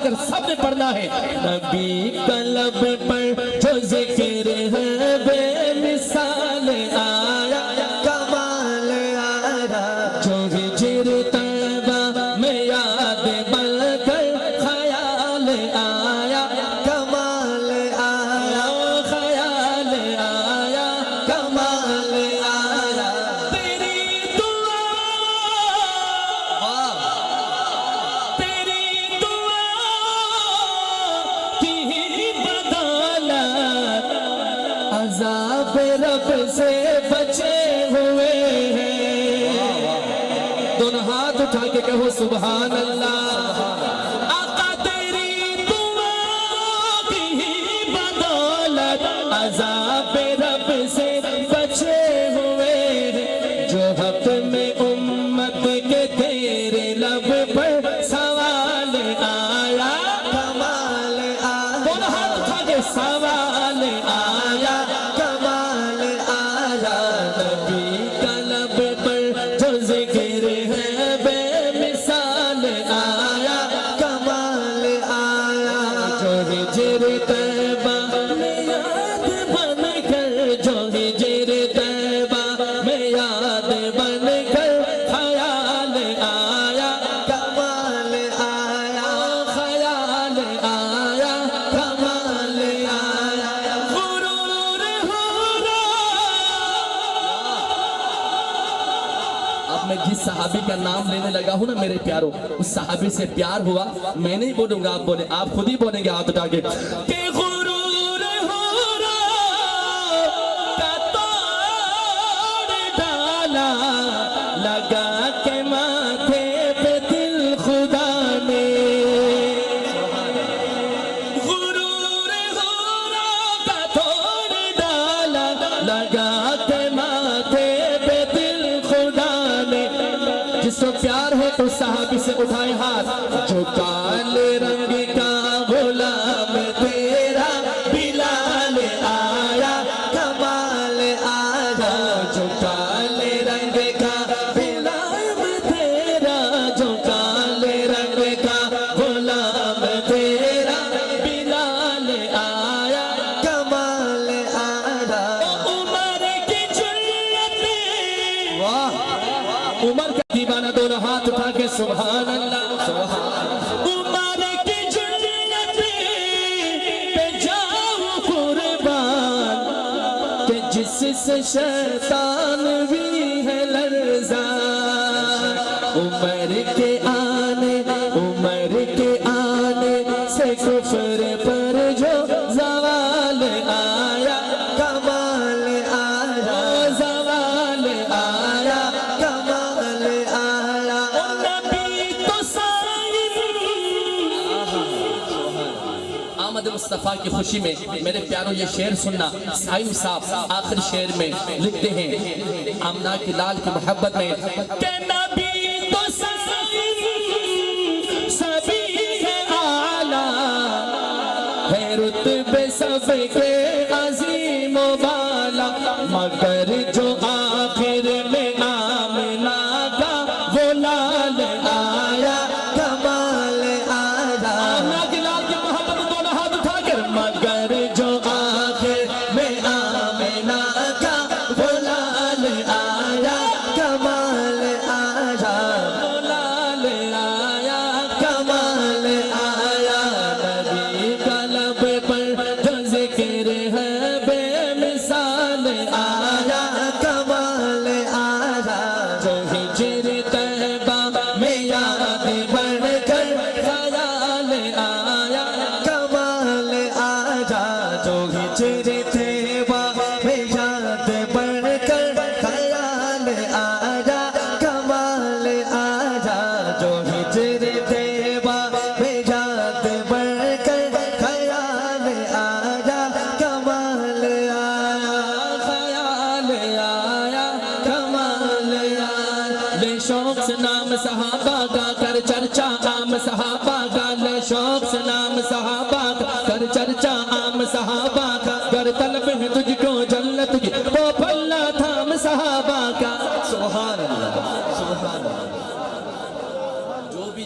کر سب نے پڑھنا ہے. نبی کا لب پر جو ذکر ہے بے مثال آیا کمال آیا جو ہجر طیبہ میں یاد بن کر خیال آیا کمال آیا خیال آیا کمال آیا. تیری دعا تیری دعا کی بدولت عذاب رب سے بچے ہوئے ہیں. دونوں ہاتھ اٹھا کے کہو سبحان اللہ. آقا تیری دعا کی بدولت عذاب رب سے بچے ہوئے ہیں. جو حق میں امت کے تیرے لب پر سوال آیا کمال آیا. دونوں ہاتھ اٹھا کے سوال آیا کمال آیا. نبی کا لب پر جو ذکر ہے بے مثال آیا کمال آیا جو ہجر طیبہ میں یاد بن کر جو ہجر طیبہ میں یاد بن کر خیال آیا کمال آیا خیال آیا کمال آیا. غرور ہو اب میں جس صحابی کا نام لینے لگا ہوں نا میرے پیاروں اس صحابی سے پیار ہوا. میں نہیں بولوں گا آپ بولیں آپ خود ہی بولیں گے ہاتھ اٹھا کے کہ غرور ہو کا توڑ ڈالا لگا کے ماتھے پہ دل خدا نے. غرور ہو کا توڑ ڈالا لگا کے ماتھے پہ دل خدا نے. جس کو پیار ہے تو صحابی سے اٹھائے ہاتھ. جو کالے رنگ کا غلام تیرا بلال آیا کمال آیا جو کالے رنگ کا غلام تیرا جو کالے رنگ کا غلام تیرا بلال آیا کمال آیا. عمر کی جرت عمر کا دیوانہ دونوں ہاتھ اٹھا کے سبحان اللہ. عمر کی جرت پہ جاؤ قربان کہ جس سے شیطان بھی ہے لرزان. عمر کے آنے سے کفر پر جو زوال آیا کمال آیا زوال آیا کمال آیا. نبی تو صائم آمد مصطفیٰ کی خوشی میں میرے پیاروں یہ شعر سننا. سائم صاحب آخر شعر میں لکھتے ہیں آمنہ کی لال کی محبت میں کہ نبی تو صائم سبھی ہے اعلیٰ ہے رتبے سب کے عظیم و بالا مگر جو آخر میں آمنہ کا وہ لال آیا کمال آیا. آمنہ کی لال کی محبت دونوں ہاتھ اٹھا کر مگر جو آخر میں آمنہ کا وہ لال آیا کمال آیا وہ لال آیا کمال آیا. نبی کا لب پر جو ذکر ہے بے مثال آیا کمال آیا جو ہجر طیبہ میں یاد بن کر خیال آیا کمال آیا جو ہجر طیبہ میں یاد بن کر خیال آیا کمال آیا جو ہجر طیبہ میں یاد بن کر خیال آیا کمال آیا خیال آیا کمال آیا. لے شوق سے نام صحابہ کا کر چرچا عام صحابہ کا. لے شوق سے نام صحابہ کا کر چرچا عام صحابہ کا. گر طلب ہے تجھ کو جنت کی وہ پھلا تھام صحابہ کا. سبحان اللہ سبحان اللہ. جو بھی